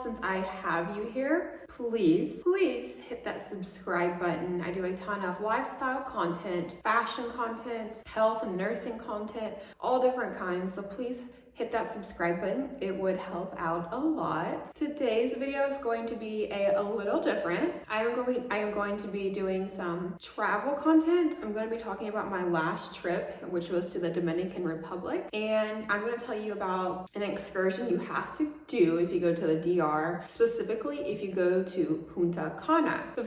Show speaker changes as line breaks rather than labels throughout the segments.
since I have you here, please hit that subscribe button. I do a ton of lifestyle content, fashion content, health and nursing content, all different kinds. So please hit that subscribe button. It would help out a lot. Today's video is going to be a little different. I am going to be doing some travel content. I'm going to be talking about my last trip, which was to the Dominican Republic. And I'm going to tell you about an excursion you have to do if you go to the DR, specifically if you go to Punta Cana. My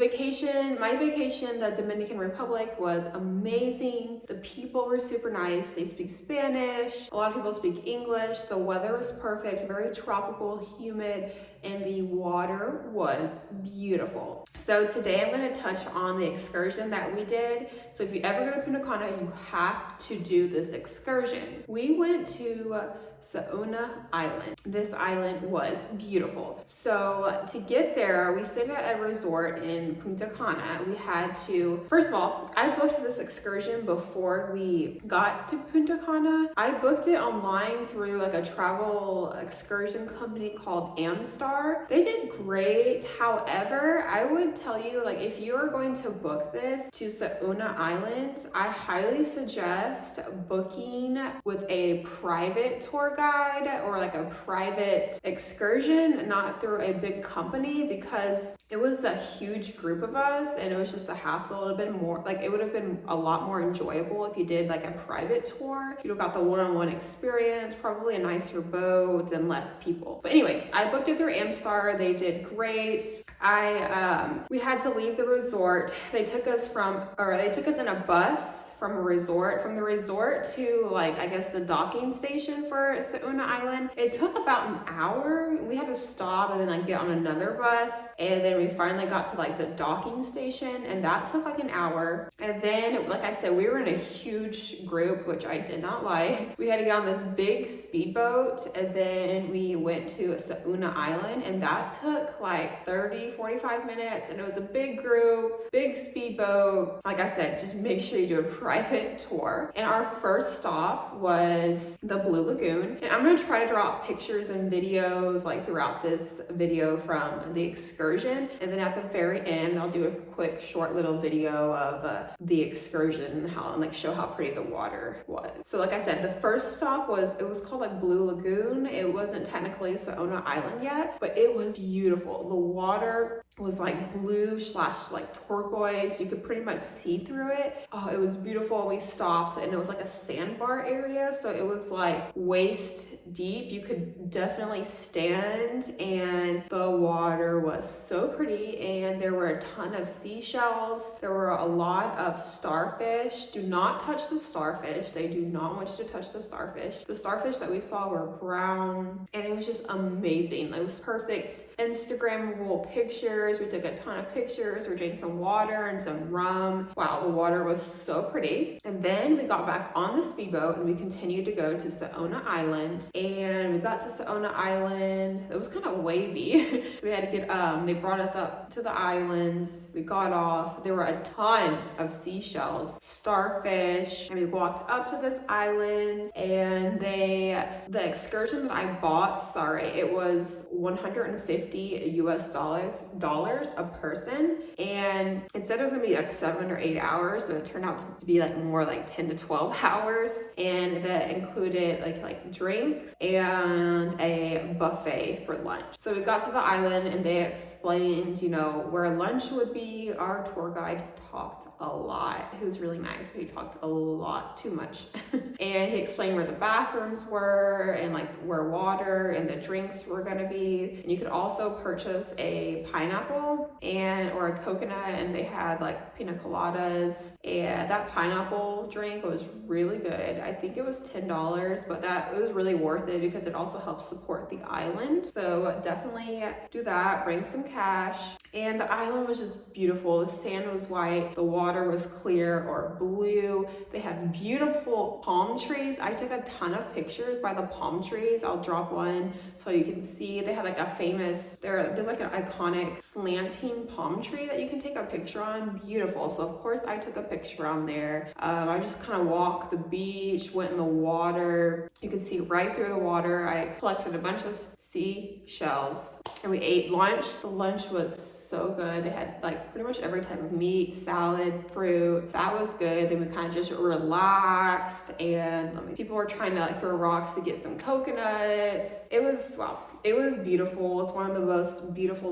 vacation, the Dominican Republic, was amazing. The people were super nice. They speak Spanish. A lot of people speak English. The weather was perfect, very tropical, humid, and the water was beautiful. So today I'm going to touch on the excursion that we did. So if you ever go to Punta Cana, you have to do this excursion. We went to Saona Island. This island was beautiful. So to get there, we stayed at a resort in Punta Cana. We had to, first of all, I booked this excursion before we got to Punta Cana. I booked it online through like a travel excursion company called INSTA. They did great. However, I would tell you, like, if you are going to book this to Saona Island, I highly suggest booking with a private tour guide or like a private excursion, not through a big company, because it was a huge group of us and it was just a hassle. A little bit more, like, it would have been a lot more enjoyable if you did like a private tour. You got the one-on-one experience, probably a nicer boat and less people. But anyways, I booked it through Amstar. They did great. We had to leave the resort. They took us in a bus from the resort to, like, I guess the docking station for Saona Island. It took about an hour. We had to stop and then like get on another bus, and then we finally got to like the docking station, and that took like an hour. And then, like I said, we were in a huge group, which I did not like. We had to get on this big speedboat, and then we went to Saona Island, and that took like 30-45 minutes, and it was a big group, big speedboat. Like I said, just make sure you do a private tour. And our first stop was the Blue Lagoon. And I'm going to try to draw pictures and videos like throughout this video from the excursion. And then at the very end, I'll do a quick short little video of the excursion and show how pretty the water was. So like I said, the first stop was called like Blue Lagoon. It wasn't technically Saona Island yet, but it was beautiful. The water was like blue / like turquoise. You could pretty much see through it. Oh, it was beautiful. We stopped and it was like a sandbar area, so it was like waist deep. You could definitely stand, and the water was so pretty, and there were a ton of seashells. There were a lot of starfish. Do not touch the starfish. They do not want you to touch the starfish. The starfish that we saw were brown, and it was just amazing. It was perfect Instagrammable pictures. We took a ton of pictures. We drank some water and some rum. Wow, the water was so pretty. And then we got back on the speedboat and we continued to go to Saona Island. And we got to Saona Island. It was kind of wavy. We had to get, they brought us up to the islands. We got off. There were a ton of seashells, starfish, and we walked up to this island, and the excursion that I bought, it was $150 US dollars a person, and it said it was gonna be like 7 or 8 hours, so it turned out to be like more like 10 to 12 hours, and that included like drinks and a buffet for lunch. So we got to the island and they explained, where lunch would be. Our tour guide talked a lot. He was really nice, but he talked a lot too much. And he explained where the bathrooms were and like where water and the drinks were gonna be. And you could also purchase a pineapple or a coconut, and they had like pina coladas. And that pineapple drink was really good. I think it was $10, but it was really worth it because it also helps support the island. So definitely do that, bring some cash. And the island was just beautiful. The sand was white, the water was clear or blue. They had beautiful palm trees. I took a ton of pictures by the palm trees. I'll drop one so you can see. They have like a famous, there's like an iconic slanting palm tree that you can take a picture on. Beautiful. So of course I took a picture on there. I just kind of walked the beach, went in the water. You could see right through the water. I collected a bunch of seashells. And we ate lunch. The lunch was so good. They had like pretty much every type of meat, salad, fruit. That was good. Then we kind of just relaxed, and people were trying to like throw rocks to get some coconuts. It was, wow. It was beautiful. It's one of the most beautiful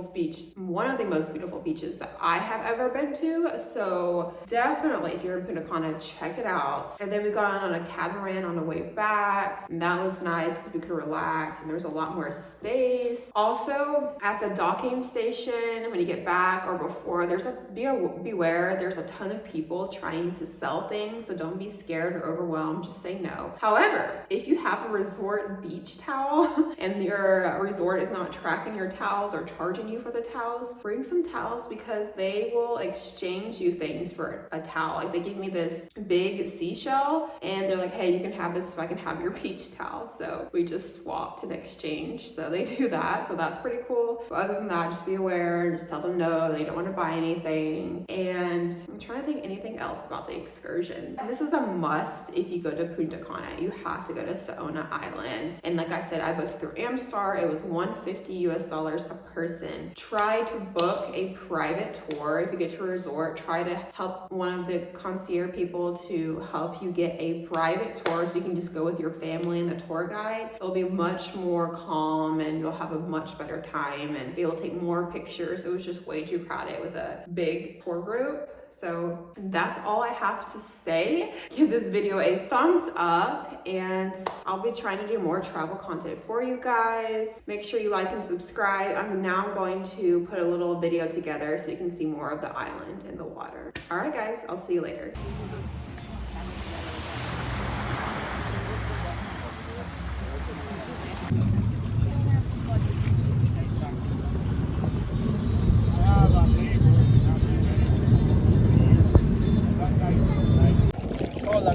beaches that I have ever been to. So definitely, if you're in Punta Cana, check it out. And then we got on a catamaran on the way back, and that was nice because we could relax and there was a lot more space. Also, at the docking station, when you get back or before, beware, there's a ton of people trying to sell things. So don't be scared or overwhelmed. Just say no. However, if you have a resort beach towel and your resort is not tracking your towels or charging you for the towels, bring some towels because they will exchange you things for a towel. Like they gave me this big seashell and they're like, hey, you can have this if I can have your beach towel. So we just swapped and exchanged. So they do that. So that's pretty cool. But other than that, just be aware, just tell them no, they don't want to buy anything. And I'm trying to think anything else about the excursion. This is a must if you go to Punta Cana. You have to go to Saona Island. And like I said, I booked through Amstar. It was $150 a person. Try to book a private tour. If you get to a resort, try to help one of the concierge people to help you get a private tour so you can just go with your family and the tour guide. It'll be much more calm and you'll have a much better time and be able to take more pictures. It was just way too crowded with a big tour group. So that's all I have to say. Give this video a thumbs up and I'll be trying to do more travel content for you guys. Make sure you like and subscribe. I'm now going to put a little video together so you can see more of the island and the water. All right guys, I'll see you later.
Hola,